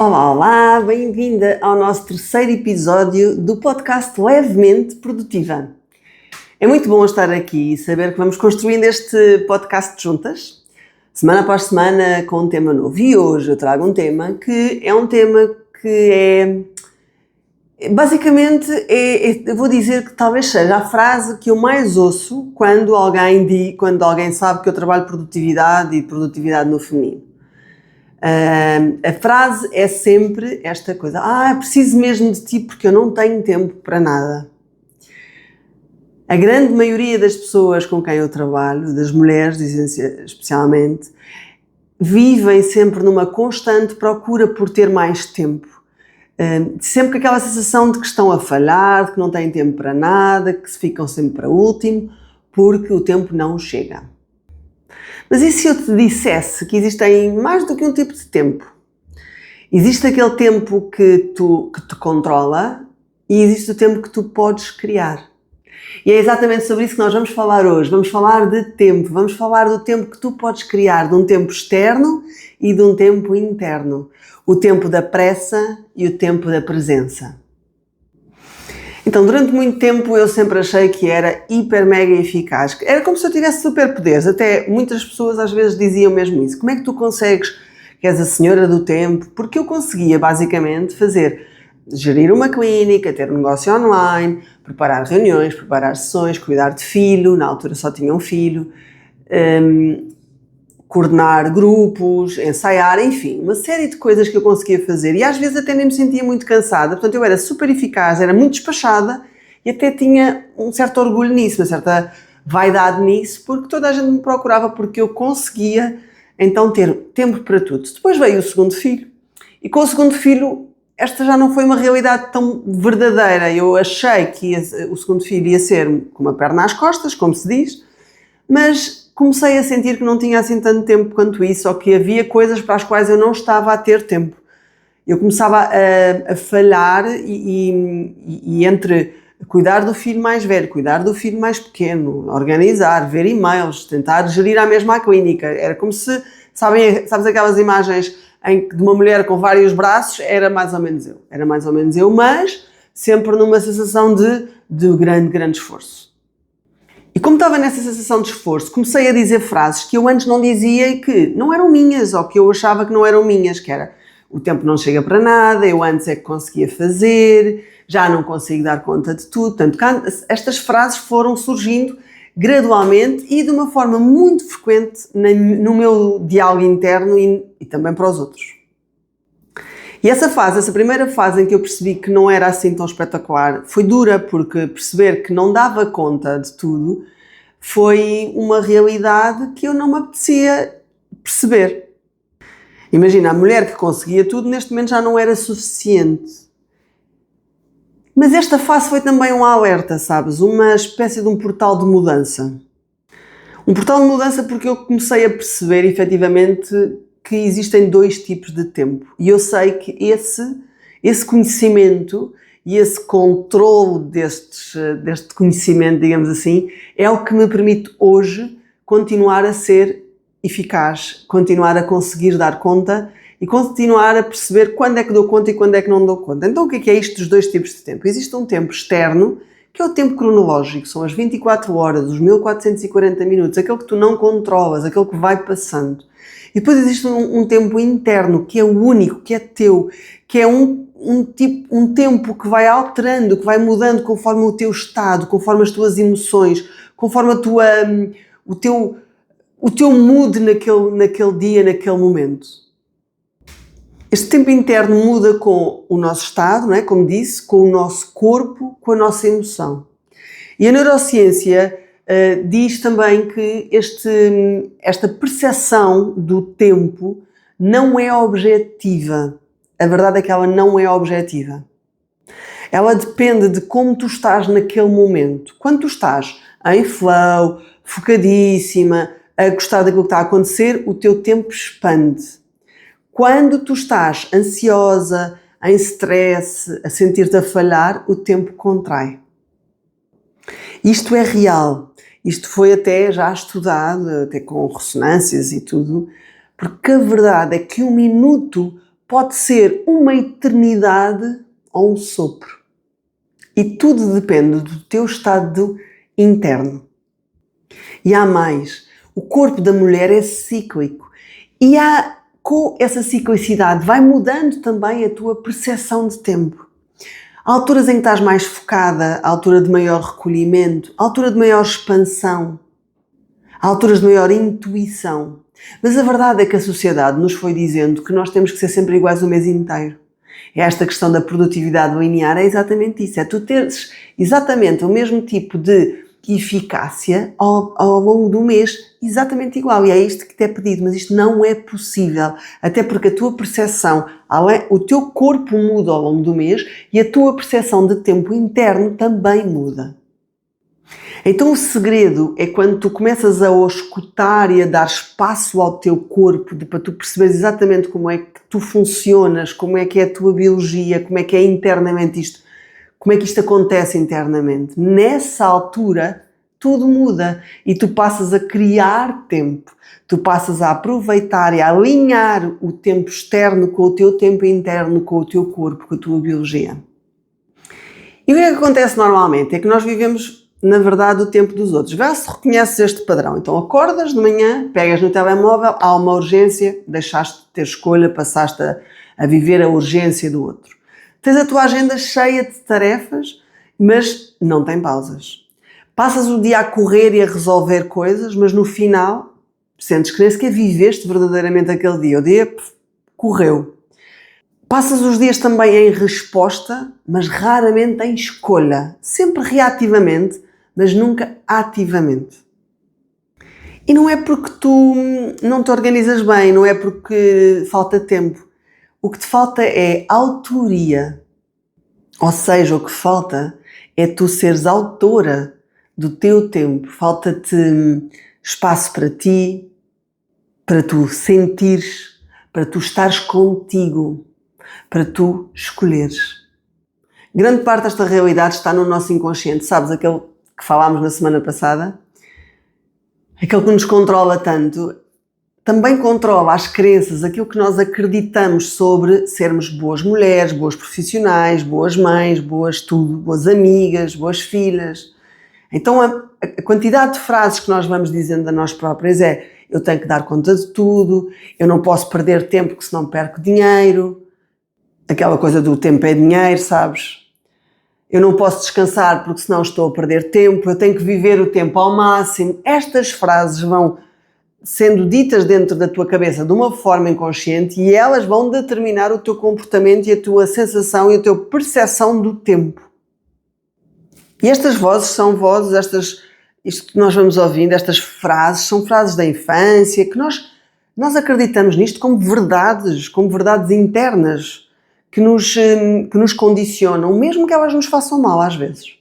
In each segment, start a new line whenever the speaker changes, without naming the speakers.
Olá, olá, bem-vinda ao nosso terceiro episódio do podcast Levemente Produtiva. É muito bom estar aqui e saber que vamos construindo este podcast juntas, semana após semana, com um tema novo. E hoje eu trago um tema que é um tema que basicamente, eu vou dizer que talvez seja a frase que eu mais ouço quando alguém sabe que eu trabalho produtividade e produtividade no feminino. A frase é sempre esta coisa: preciso mesmo de ti porque eu não tenho tempo para nada. A grande maioria das pessoas com quem eu trabalho, das mulheres especialmente, vivem sempre numa constante procura por ter mais tempo. Sempre com aquela sensação de que estão a falhar, de que não têm tempo para nada, que se ficam sempre para último, porque o tempo não chega. Mas e se eu te dissesse que existem mais do que um tipo de tempo? Existe aquele tempo que te controla e existe o tempo que tu podes criar. E é exatamente sobre isso que nós vamos falar hoje. Vamos falar de tempo, vamos falar do tempo que tu podes criar, de um tempo externo e de um tempo interno. O tempo da pressa e o tempo da presença. Então, durante muito tempo eu sempre achei que era hiper mega eficaz. Era como se eu tivesse superpoderes. Até muitas pessoas às vezes diziam mesmo isso. Como é que tu consegues, que és a senhora do tempo? Porque eu conseguia basicamente gerir uma clínica, ter um negócio online, preparar reuniões, preparar sessões, cuidar de filho, na altura só tinha um filho, coordenar grupos, ensaiar, enfim, uma série de coisas que eu conseguia fazer e às vezes até nem me sentia muito cansada, portanto eu era super eficaz, era muito despachada e até tinha um certo orgulho nisso, uma certa vaidade nisso, porque toda a gente me procurava porque eu conseguia então ter tempo para tudo. Depois veio o segundo filho e com o segundo filho esta já não foi uma realidade tão verdadeira. Eu achei que o segundo filho ia ser com uma perna às costas, como se diz, mas comecei a sentir que não tinha assim tanto tempo quanto isso, ou que havia coisas para as quais eu não estava a ter tempo. Eu começava a falhar e entre cuidar do filho mais velho, cuidar do filho mais pequeno, organizar, ver e-mails, tentar gerir a mesma clínica. Era como se, sabes aquelas imagens de uma mulher com vários braços? Era mais ou menos eu, mas sempre numa sensação de grande esforço. E como estava nessa sensação de esforço, comecei a dizer frases que eu antes não dizia e que não eram minhas, ou que eu achava que não eram minhas, que era: o tempo não chega para nada, eu antes é que conseguia fazer, já não consigo dar conta de tudo. Portanto, estas frases foram surgindo gradualmente e de uma forma muito frequente no meu diálogo interno e também para os outros. E essa primeira fase em que eu percebi que não era assim tão espetacular, foi dura, porque perceber que não dava conta de tudo foi uma realidade que eu não me apetecia perceber. Imagina, a mulher que conseguia tudo neste momento já não era suficiente. Mas esta fase foi também um alerta, sabes? Uma espécie de um portal de mudança. Um portal de mudança porque eu comecei a perceber, efetivamente, que existem dois tipos de tempo. E eu sei que esse conhecimento e esse controle deste conhecimento, digamos assim, é o que me permite hoje continuar a ser eficaz, continuar a conseguir dar conta e continuar a perceber quando é que dou conta e quando é que não dou conta. Então o que é isto dos dois tipos de tempo? Existe um tempo externo, que é o tempo cronológico, são as 24 horas, os 1440 minutos, aquele que tu não controlas, aquele que vai passando. E depois existe um tempo interno, que é o único, que é teu, que é um tempo que vai alterando, que vai mudando conforme o teu estado, conforme as tuas emoções, conforme o teu mood naquele dia, naquele momento. Este tempo interno muda com o nosso estado, não é? Como disse, com o nosso corpo, com a nossa emoção. E a neurociência diz também que esta percepção do tempo não é objetiva. A verdade é que ela não é objetiva. Ela depende de como tu estás naquele momento. Quando tu estás em flow, focadíssima, a gostar daquilo que está a acontecer, o teu tempo expande. Quando tu estás ansiosa, em stress, a sentir-te a falhar, o tempo contrai. Isto é real. Isto foi até já estudado, até com ressonâncias e tudo, porque a verdade é que um minuto pode ser uma eternidade ou um sopro. E tudo depende do teu estado interno. E há mais. O corpo da mulher é cíclico. E com essa ciclicidade vai mudando também a tua percepção de tempo. Há alturas em que estás mais focada, há altura de maior recolhimento, há altura de maior expansão, há alturas de maior intuição. Mas a verdade é que a sociedade nos foi dizendo que nós temos que ser sempre iguais o mês inteiro. Esta questão da produtividade linear é exatamente isso. É tu teres exatamente o mesmo tipo de eficácia ao longo do mês, exatamente igual. E é isto que te é pedido, mas isto não é possível. Até porque a tua percepção, o teu corpo muda ao longo do mês e a tua percepção de tempo interno também muda. Então o segredo é quando tu começas a escutar e a dar espaço ao teu corpo, para tu perceberes exatamente como é que tu funcionas, como é que é a tua biologia, como é que é internamente isto, como é que isto acontece internamente. Nessa altura tudo muda e tu passas a criar tempo, tu passas a aproveitar e a alinhar o tempo externo com o teu tempo interno, com o teu corpo, com a tua biologia. E o que é que acontece normalmente? É que nós vivemos, na verdade, o tempo dos outros. Vê se reconheces este padrão. Então acordas de manhã, pegas no telemóvel, há uma urgência, deixaste de ter escolha, passaste a viver a urgência do outro. Tens a tua agenda cheia de tarefas, mas não tem pausas. Passas o dia a correr e a resolver coisas, mas no final sentes que nem sequer viveste verdadeiramente aquele dia. O dia correu. Passas os dias também em resposta, mas raramente em escolha. Sempre reativamente, mas nunca ativamente. E não é porque tu não te organizas bem, não é porque falta tempo. O que te falta é autoria. Ou seja, o que falta é tu seres autora do teu tempo. Falta-te espaço para ti, para tu sentires, para tu estares contigo, para tu escolheres. Grande parte desta realidade está no nosso inconsciente. Sabes, aquele que falámos na semana passada? Aquele que nos controla tanto, também controla as crenças, aquilo que nós acreditamos sobre sermos boas mulheres, boas profissionais, boas mães, boas tudo, boas amigas, boas filhas. Então a quantidade de frases que nós vamos dizendo a nós próprias é: eu tenho que dar conta de tudo, eu não posso perder tempo porque senão perco dinheiro. Aquela coisa do tempo é dinheiro, sabes? Eu não posso descansar porque senão estou a perder tempo, eu tenho que viver o tempo ao máximo. Estas frases vão sendo ditas dentro da tua cabeça de uma forma inconsciente e elas vão determinar o teu comportamento e a tua sensação e a tua percepção do tempo. E estas vozes são vozes, isto que nós vamos ouvindo, estas frases, são frases da infância, que nós acreditamos nisto como verdades internas, que nos condicionam, mesmo que elas nos façam mal às vezes.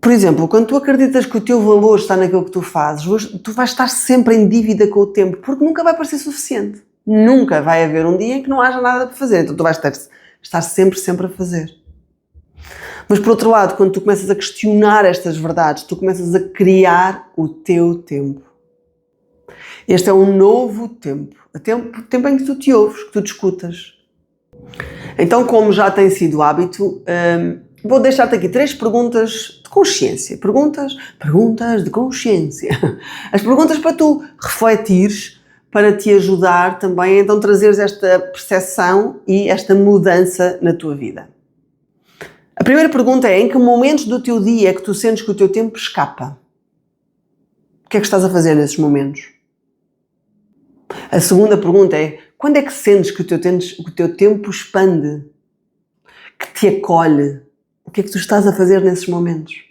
Por exemplo, quando tu acreditas que o teu valor está naquilo que tu fazes, tu vais estar sempre em dívida com o tempo, porque nunca vai parecer suficiente. Nunca vai haver um dia em que não haja nada para fazer, então tu vais estar sempre a fazer. Mas por outro lado, quando tu começas a questionar estas verdades, tu começas a criar o teu tempo. Este é um novo tempo, o tempo em que tu te ouves, que tu te escutas. Então, como já tem sido hábito, vou deixar-te aqui 3 perguntas de consciência. Perguntas de consciência. As perguntas para tu refletires, para te ajudar também a então trazeres esta percepção e esta mudança na tua vida. A primeira pergunta é: em que momentos do teu dia é que tu sentes que o teu tempo escapa? O que é que estás a fazer nesses momentos? A segunda pergunta é: quando é que sentes que o teu tempo expande? Que te acolhe? O que é que tu estás a fazer nesses momentos?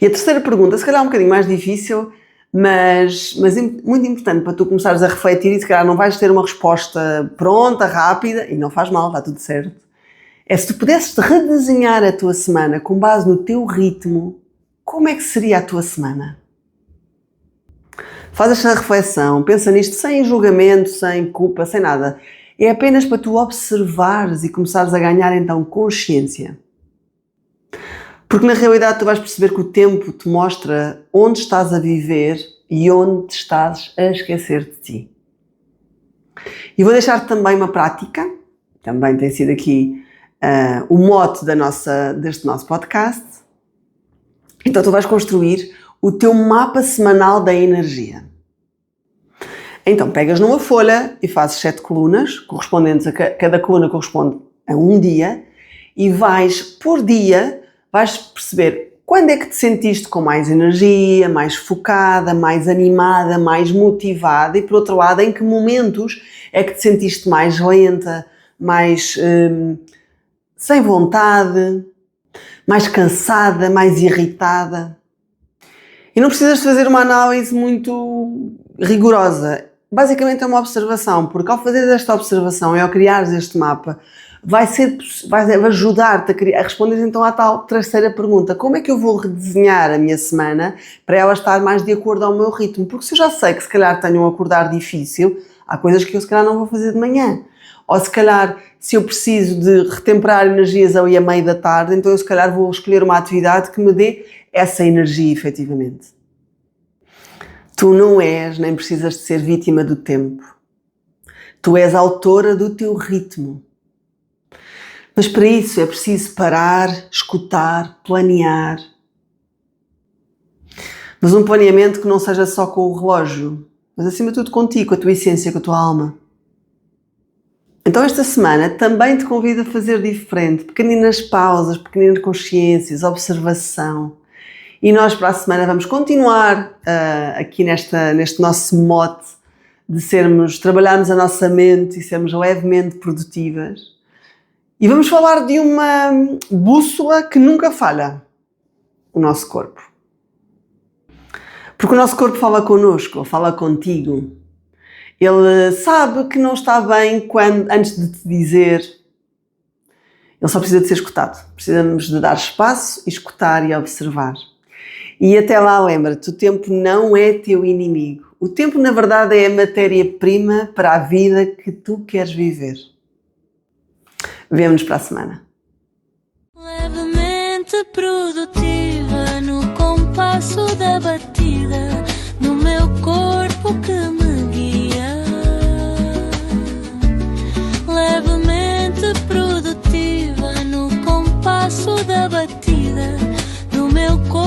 E a terceira pergunta, se calhar é um bocadinho mais difícil, mas muito importante para tu começares a refletir, e se calhar não vais ter uma resposta pronta, rápida, e não faz mal, está tudo certo. É: se tu pudesses redesenhar a tua semana com base no teu ritmo, como é que seria a tua semana? Faz esta reflexão, pensa nisto sem julgamento, sem culpa, sem nada. É apenas para tu observares e começares a ganhar então consciência. Porque na realidade tu vais perceber que o tempo te mostra onde estás a viver e onde te estás a esquecer de ti. E vou deixar também uma prática, também tem sido aqui o mote deste nosso podcast. Então tu vais construir o teu mapa semanal da energia. Então pegas numa folha e fazes 7 colunas, correspondentes a cada coluna corresponde a um dia, e por dia, vais perceber quando é que te sentiste com mais energia, mais focada, mais animada, mais motivada, e por outro lado, em que momentos é que te sentiste mais lenta, mais sem vontade, mais cansada, mais irritada. E não precisas de fazer uma análise muito rigorosa. Basicamente é uma observação, porque ao fazeres esta observação e ao criares este mapa, vai ajudar-te a responder então à tal terceira pergunta. Como é que eu vou redesenhar a minha semana para ela estar mais de acordo ao meu ritmo? Porque se eu já sei que se calhar tenho um acordar difícil, há coisas que eu se calhar não vou fazer de manhã. Ou se calhar, se eu preciso de retemperar energias ali a meio da tarde, então eu se calhar vou escolher uma atividade que me dê essa energia efetivamente. Tu não és, nem precisas de ser vítima do tempo. Tu és autora do teu ritmo. Mas para isso é preciso parar, escutar, planear. Mas um planeamento que não seja só com o relógio, mas acima de tudo contigo, com a tua essência, com a tua alma. Então esta semana também te convido a fazer diferente, pequeninas pausas, pequeninas consciências, observação. E nós para a semana vamos continuar aqui neste nosso mote de trabalharmos a nossa mente e sermos levemente produtivas. E vamos falar de uma bússola que nunca falha, o nosso corpo. Porque o nosso corpo fala connosco, ou fala contigo. Ele sabe que não está bem antes de te dizer. Ele só precisa de ser escutado. Precisamos de dar espaço, escutar e observar. E até lá, lembra-te, o tempo não é teu inimigo. O tempo, na verdade, é a matéria-prima para a vida que tu queres viver. Vemo-nos para a semana.
Levemente produtiva no compasso da batida, no meu corpo que me guia. Levemente produtiva no compasso da batida, no meu corpo